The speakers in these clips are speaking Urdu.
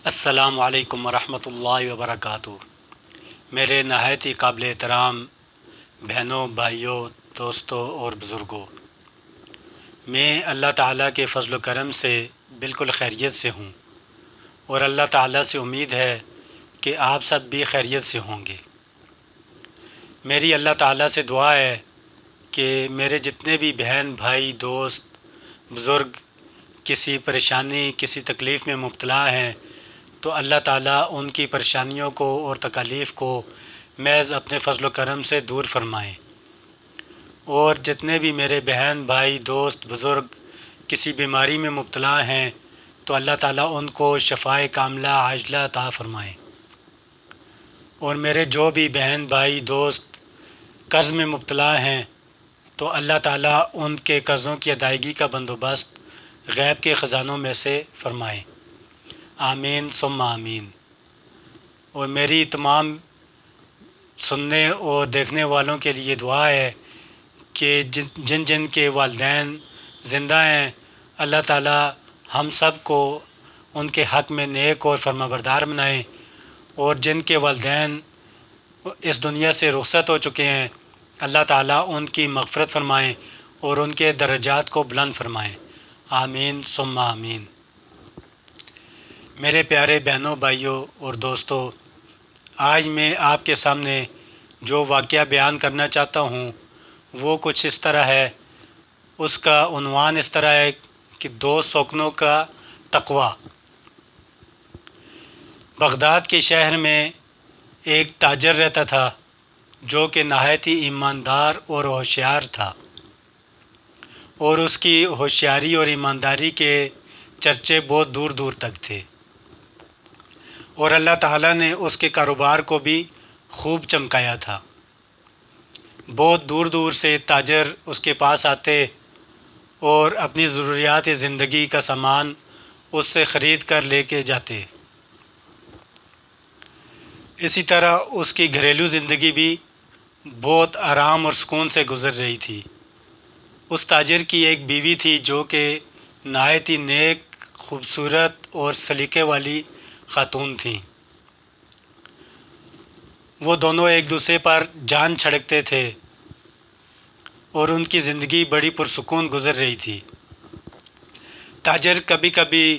السلام علیکم ورحمۃ اللہ وبرکاتہ۔ میرے نہایت ہی قابل احترام بہنوں، بھائیوں، دوستوں اور بزرگوں، میں اللہ تعالیٰ کے فضل و کرم سے بالکل خیریت سے ہوں، اور اللہ تعالیٰ سے امید ہے کہ آپ سب بھی خیریت سے ہوں گے۔ میری اللہ تعالیٰ سے دعا ہے کہ میرے جتنے بھی بہن، بھائی، دوست، بزرگ کسی پریشانی، کسی تکلیف میں مبتلا ہیں، تو اللہ تعالیٰ ان کی پریشانیوں کو اور تکالیف کو محض اپنے فضل و کرم سے دور فرمائیں، اور جتنے بھی میرے بہن، بھائی، دوست، بزرگ کسی بیماری میں مبتلا ہیں تو اللہ تعالیٰ ان کو شفائے کاملہ عاجلہ عطا فرمائیں، اور میرے جو بھی بہن، بھائی، دوست قرض میں مبتلا ہیں تو اللہ تعالیٰ ان کے قرضوں کی ادائیگی کا بندوبست غیب کے خزانوں میں سے فرمائیں۔ آمین ثم آمین۔ اور میری تمام سننے اور دیکھنے والوں کے لیے دعا ہے کہ جن جن کے والدین زندہ ہیں، اللہ تعالیٰ ہم سب کو ان کے حق میں نیک اور فرمانبردار بنائیں، اور جن کے والدین اس دنیا سے رخصت ہو چکے ہیں، اللہ تعالیٰ ان کی مغفرت فرمائیں اور ان کے درجات کو بلند فرمائیں۔ آمین ثم آمین۔ میرے پیارے بہنوں، بھائیوں اور دوستوں، آج میں آپ کے سامنے جو واقعہ بیان کرنا چاہتا ہوں وہ کچھ اس طرح ہے، اس کا عنوان اس طرح ہے کہ 2 سوکنوں کا تقوی۔ بغداد کے شہر میں ایک تاجر رہتا تھا جو کہ نہایت ہی ایماندار اور ہوشیار تھا، اور اس کی ہوشیاری اور ایمانداری کے چرچے بہت دور دور تک تھے، اور اللہ تعالیٰ نے اس کے کاروبار کو بھی خوب چمکایا تھا۔ بہت دور دور سے تاجر اس کے پاس آتے اور اپنی ضروریات زندگی کا سامان اس سے خرید کر لے کے جاتے۔ اسی طرح اس کی گھریلو زندگی بھی بہت آرام اور سکون سے گزر رہی تھی۔ اس تاجر کی ایک بیوی تھی جو کہ نہایت ہی نیک، خوبصورت اور سلیقے والی خاتون تھیں۔ وہ دونوں ایک دوسرے پر جان چھڑکتے تھے اور ان کی زندگی بڑی پرسکون گزر رہی تھی۔ تاجر کبھی کبھی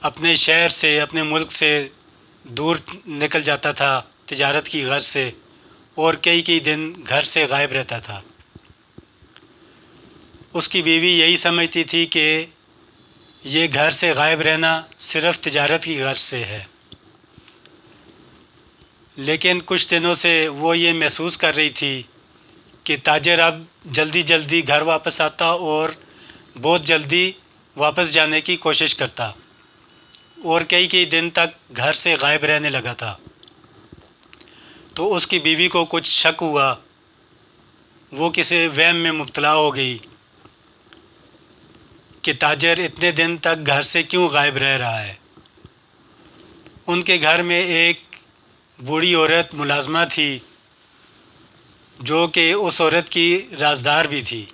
اپنے شہر سے، اپنے ملک سے دور نکل جاتا تھا تجارت کی غرض سے، اور کئی دن گھر سے غائب رہتا تھا۔ اس کی بیوی یہی سمجھتی تھی کہ یہ گھر سے غائب رہنا صرف تجارت کی غرض سے ہے، لیکن کچھ دنوں سے وہ یہ محسوس کر رہی تھی کہ تاجر اب جلدی گھر واپس آتا اور بہت جلدی واپس جانے کی کوشش کرتا، اور کئی دن تک گھر سے غائب رہنے لگا تھا۔ تو اس کی بیوی کو کچھ شک ہوا، وہ کسی وہم میں مبتلا ہو گئی کہ تاجر اتنے دن تک گھر سے کیوں غائب رہ رہا ہے۔ ان کے گھر میں ایک بوڑھی عورت ملازمہ تھی جو کہ اس عورت کی رازدار بھی تھی،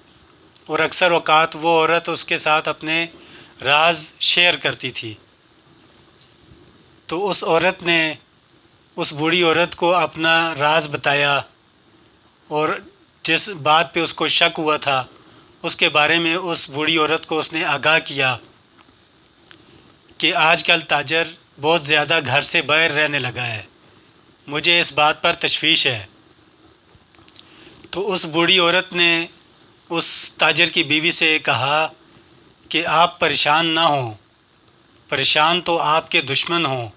اور اکثر اوقات وہ عورت اس کے ساتھ اپنے راز شیئر کرتی تھی۔ تو اس عورت نے اس بوڑھی عورت کو اپنا راز بتایا، اور جس بات پہ اس کو شک ہوا تھا اس کے بارے میں اس بوڑھی عورت کو اس نے آگاہ کیا کہ آج کل تاجر بہت زیادہ گھر سے باہر رہنے لگا ہے، مجھے اس بات پر تشویش ہے۔ تو اس بوڑھی عورت نے اس تاجر کی بیوی سے کہا کہ آپ پریشان نہ ہوں، پریشان تو آپ کے دشمن ہوں۔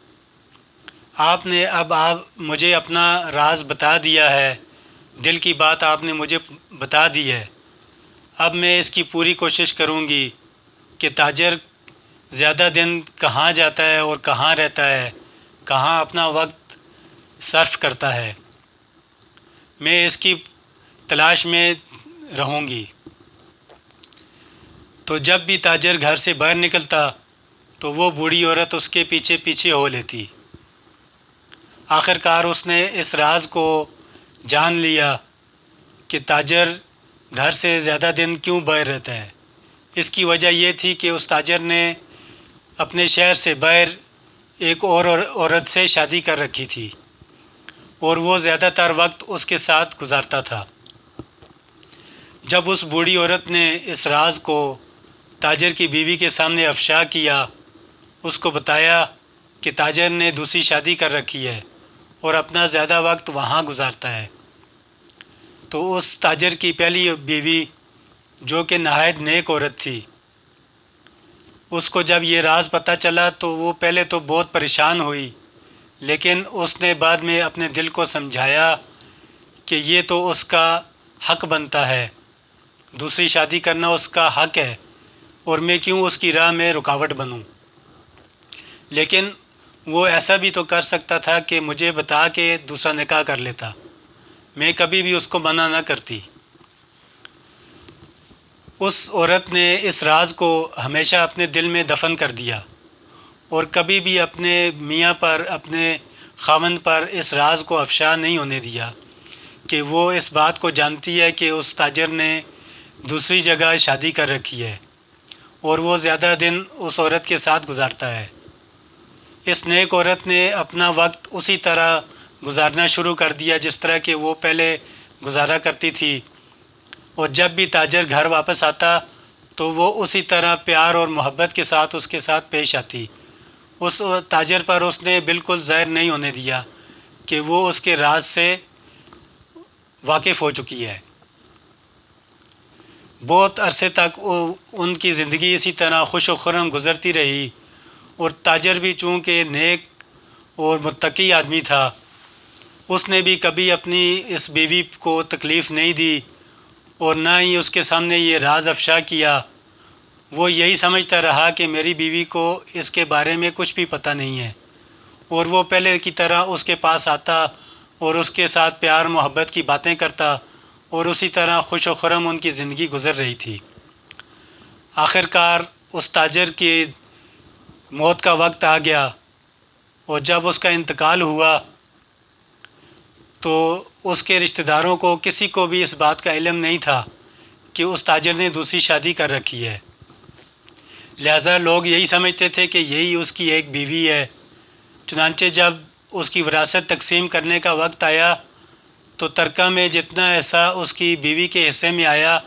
آپ نے اب مجھے اپنا راز بتا دیا ہے، دل کی بات آپ نے مجھے بتا دی ہے۔ اب میں اس کی پوری کوشش کروں گی کہ تاجر زیادہ دن کہاں جاتا ہے اور کہاں رہتا ہے، کہاں اپنا وقت صرف کرتا ہے، میں اس کی تلاش میں رہوں گی۔ تو جب بھی تاجر گھر سے باہر نکلتا تو وہ بوڑھی عورت اس کے پیچھے پیچھے ہو لیتی۔ آخرکار اس نے اس راز کو جان لیا کہ تاجر گھر سے زیادہ دن کیوں باہر رہتا ہے۔ اس کی وجہ یہ تھی کہ اس تاجر نے اپنے شہر سے باہر ایک اور عورت سے شادی کر رکھی تھی اور وہ زیادہ تر وقت اس کے ساتھ گزارتا تھا۔ جب اس بوڑھی عورت نے اس راز کو تاجر کی بیوی کے سامنے افشا کیا، اس کو بتایا کہ تاجر نے دوسری شادی کر رکھی ہے اور اپنا زیادہ وقت وہاں گزارتا ہے، تو اس تاجر کی پہلی بیوی جو کہ نہایت نیک عورت تھی، اس کو جب یہ راز پتہ چلا تو وہ پہلے تو بہت پریشان ہوئی، لیکن اس نے بعد میں اپنے دل کو سمجھایا کہ یہ تو اس کا حق بنتا ہے، دوسری شادی کرنا اس کا حق ہے اور میں کیوں اس کی راہ میں رکاوٹ بنوں۔ لیکن وہ ایسا بھی تو کر سکتا تھا کہ مجھے بتا کے دوسرا نکاح کر لیتا، میں کبھی بھی اس کو منع نہ کرتی۔ اس عورت نے اس راز کو ہمیشہ اپنے دل میں دفن کر دیا اور کبھی بھی اپنے میاں پر، اپنے خاوند پر اس راز کو افشا نہیں ہونے دیا کہ وہ اس بات کو جانتی ہے کہ اس تاجر نے دوسری جگہ شادی کر رکھی ہے اور وہ زیادہ دن اس عورت کے ساتھ گزارتا ہے۔ اس نیک عورت نے اپنا وقت اسی طرح گزارنا شروع کر دیا جس طرح کہ وہ پہلے گزارا کرتی تھی، اور جب بھی تاجر گھر واپس آتا تو وہ اسی طرح پیار اور محبت کے ساتھ اس کے ساتھ پیش آتی۔ اس تاجر پر اس نے بالکل ظاہر نہیں ہونے دیا کہ وہ اس کے راز سے واقف ہو چکی ہے۔ بہت عرصے تک ان کی زندگی اسی طرح خوش و خرم گزرتی رہی، اور تاجر بھی چونکہ نیک اور متقی آدمی تھا، اس نے بھی کبھی اپنی اس بیوی کو تکلیف نہیں دی اور نہ ہی اس کے سامنے یہ راز افشا کیا۔ وہ یہی سمجھتا رہا کہ میری بیوی کو اس کے بارے میں کچھ بھی پتہ نہیں ہے، اور وہ پہلے کی طرح اس کے پاس آتا اور اس کے ساتھ پیار محبت کی باتیں کرتا، اور اسی طرح خوش و خرم ان کی زندگی گزر رہی تھی۔ آخر کار اس تاجر کی موت کا وقت آ گیا، اور جب اس کا انتقال ہوا تو اس کے رشتہ داروں کو کسی کو بھی اس بات کا علم نہیں تھا کہ اس تاجر نے دوسری شادی کر رکھی ہے، لہٰذا لوگ یہی سمجھتے تھے کہ یہی اس کی ایک بیوی ہے۔ چنانچہ جب اس کی وراثت تقسیم کرنے کا وقت آیا تو ترکہ میں جتنا حصہ اس کی بیوی کے حصے میں آیا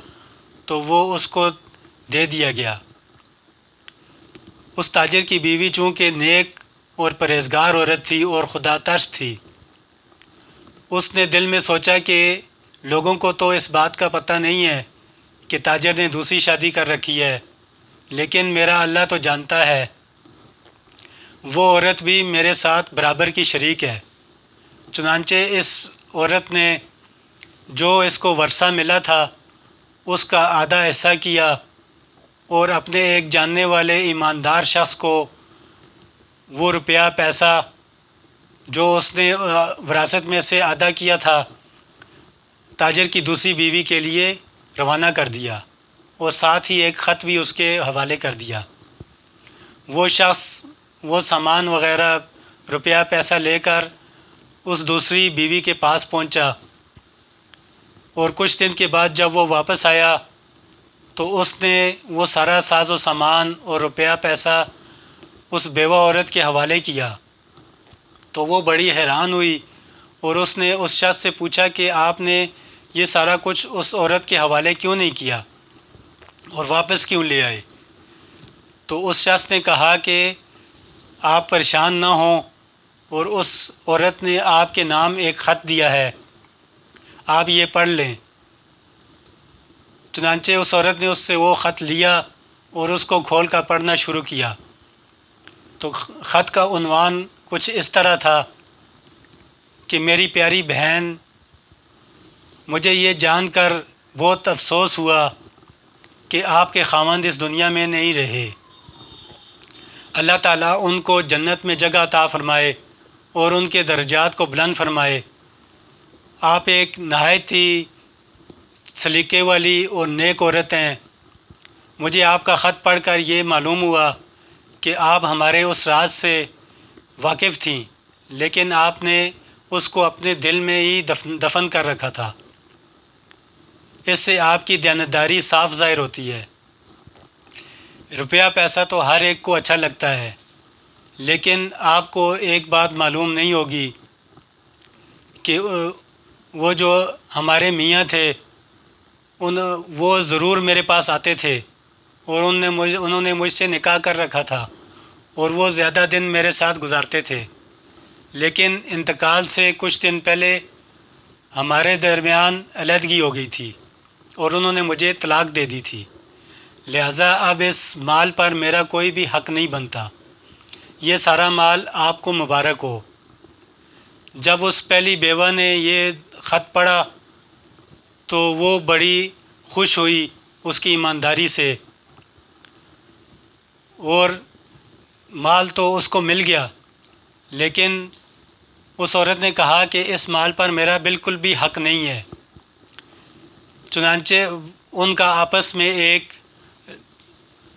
تو وہ اس کو دے دیا گیا۔ اس تاجر کی بیوی چونکہ نیک اور پرہیزگار عورت تھی اور خدا ترس تھی، اس نے دل میں سوچا کہ لوگوں کو تو اس بات کا پتہ نہیں ہے کہ تاجر نے دوسری شادی کر رکھی ہے، لیکن میرا اللہ تو جانتا ہے، وہ عورت بھی میرے ساتھ برابر کی شریک ہے۔ چنانچہ اس عورت نے جو اس کو ورثہ ملا تھا اس کا آدھا حصہ کیا، اور اپنے ایک جاننے والے ایماندار شخص کو وہ روپیہ پیسہ جو اس نے وراثت میں سے ادا کیا تھا تاجر کی دوسری بیوی کے لیے روانہ کر دیا، اور ساتھ ہی ایک خط بھی اس کے حوالے کر دیا۔ وہ شخص وہ سامان وغیرہ روپیہ پیسہ لے کر اس دوسری بیوی کے پاس پہنچا، اور کچھ دن کے بعد جب وہ واپس آیا تو اس نے وہ سارا ساز و سامان اور روپیہ پیسہ اس بیوہ عورت کے حوالے کیا، تو وہ بڑی حیران ہوئی، اور اس نے اس شخص سے پوچھا کہ آپ نے یہ سارا کچھ اس عورت کے حوالے کیوں نہیں کیا اور واپس کیوں لے آئے؟ تو اس شخص نے کہا کہ آپ پریشان نہ ہوں، اور اس عورت نے آپ کے نام ایک خط دیا ہے، آپ یہ پڑھ لیں۔ چنانچہ اس عورت نے اس سے وہ خط لیا اور اس کو کھول کر پڑھنا شروع کیا، تو خط کا عنوان کچھ اس طرح تھا کہ میری پیاری بہن، مجھے یہ جان کر بہت افسوس ہوا کہ آپ کے خاوند اس دنیا میں نہیں رہے۔ اللہ تعالیٰ ان کو جنت میں جگہ عطا فرمائے اور ان کے درجات کو بلند فرمائے۔ آپ ایک نہایت ہی سلیقے والی اور نیک عورت ہیں۔ مجھے آپ کا خط پڑھ کر یہ معلوم ہوا کہ آپ ہمارے اس راز سے واقف تھیں، لیکن آپ نے اس کو اپنے دل میں ہی دفن کر رکھا تھا۔ اس سے آپ کی دیانتداری صاف ظاہر ہوتی ہے۔ روپیہ پیسہ تو ہر ایک کو اچھا لگتا ہے، لیکن آپ کو ایک بات معلوم نہیں ہوگی کہ وہ جو ہمارے میاں تھے وہ ضرور میرے پاس آتے تھے اور انہوں نے مجھ سے نکاح کر رکھا تھا اور وہ زیادہ دن میرے ساتھ گزارتے تھے، لیکن انتقال سے کچھ دن پہلے ہمارے درمیان علیحدگی ہو گئی تھی اور انہوں نے مجھے طلاق دے دی تھی، لہٰذا اب اس مال پر میرا کوئی بھی حق نہیں بنتا۔ یہ سارا مال آپ کو مبارک ہو۔ جب اس پہلی بیوہ نے یہ خط پڑھا تو وہ بڑی خوش ہوئی اس کی ایمانداری سے، اور مال تو اس کو مل گیا، لیکن اس عورت نے کہا کہ اس مال پر میرا بالکل بھی حق نہیں ہے۔ چنانچہ ان کا آپس میں ایک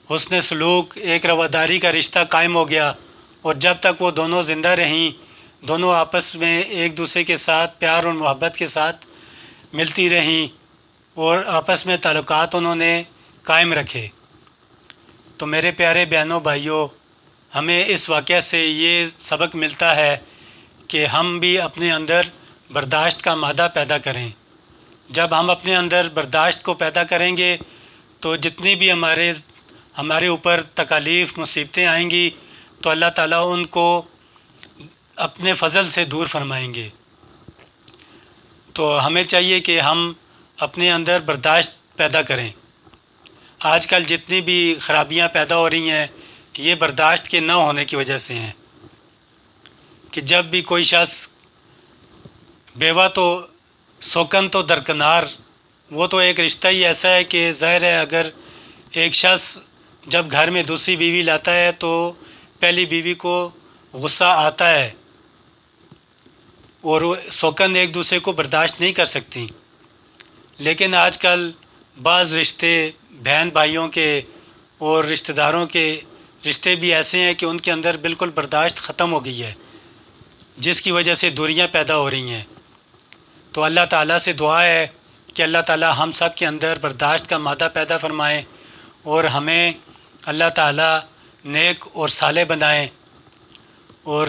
حسن سلوک، ایک رواداری کا رشتہ قائم ہو گیا، اور جب تک وہ دونوں زندہ رہیں دونوں آپس میں ایک دوسرے کے ساتھ پیار اور محبت کے ساتھ ملتی رہیں اور آپس میں تعلقات انہوں نے قائم رکھے۔ تو میرے پیارے بہنوں بھائیوں، ہمیں اس واقعہ سے یہ سبق ملتا ہے کہ ہم بھی اپنے اندر برداشت کا مادہ پیدا کریں۔ جب ہم اپنے اندر برداشت کو پیدا کریں گے تو جتنی بھی ہمارے اوپر تکالیف مصیبتیں آئیں گی تو اللہ تعالیٰ ان کو اپنے فضل سے دور فرمائیں گے۔ تو ہمیں چاہیے کہ ہم اپنے اندر برداشت پیدا کریں۔ آج کل جتنی بھی خرابیاں پیدا ہو رہی ہیں یہ برداشت کے نہ ہونے کی وجہ سے ہیں، کہ جب بھی کوئی شخص بیوہ تو سوکن تو درکنار، وہ تو ایک رشتہ ہی ایسا ہے کہ ظاہر ہے اگر ایک شخص جب گھر میں دوسری بیوی لاتا ہے تو پہلی بیوی کو غصہ آتا ہے اور وہ سوکن ایک دوسرے کو برداشت نہیں کر سکتی، لیکن آج کل بعض رشتے بہن بھائیوں کے اور رشتہ داروں کے رشتے بھی ایسے ہیں کہ ان کے اندر بالکل برداشت ختم ہو گئی ہے، جس کی وجہ سے دوریاں پیدا ہو رہی ہیں۔ تو اللہ تعالیٰ سے دعا ہے کہ اللہ تعالیٰ ہم سب کے اندر برداشت کا مادہ پیدا فرمائیں اور ہمیں اللہ تعالیٰ نیک اور صالح بنائیں۔ اور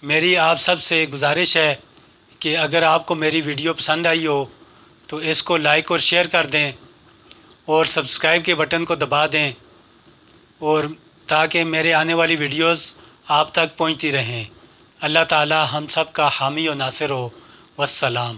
میری آپ سب سے گزارش ہے کہ اگر آپ کو میری ویڈیو پسند آئی ہو تو اس کو لائک اور شیئر کر دیں اور سبسکرائب کے بٹن کو دبا دیں، اور تاکہ میرے آنے والی ویڈیوز آپ تک پہنچتی رہیں۔ اللہ تعالیٰ ہم سب کا حامی و ناصر ہو۔ والسلام۔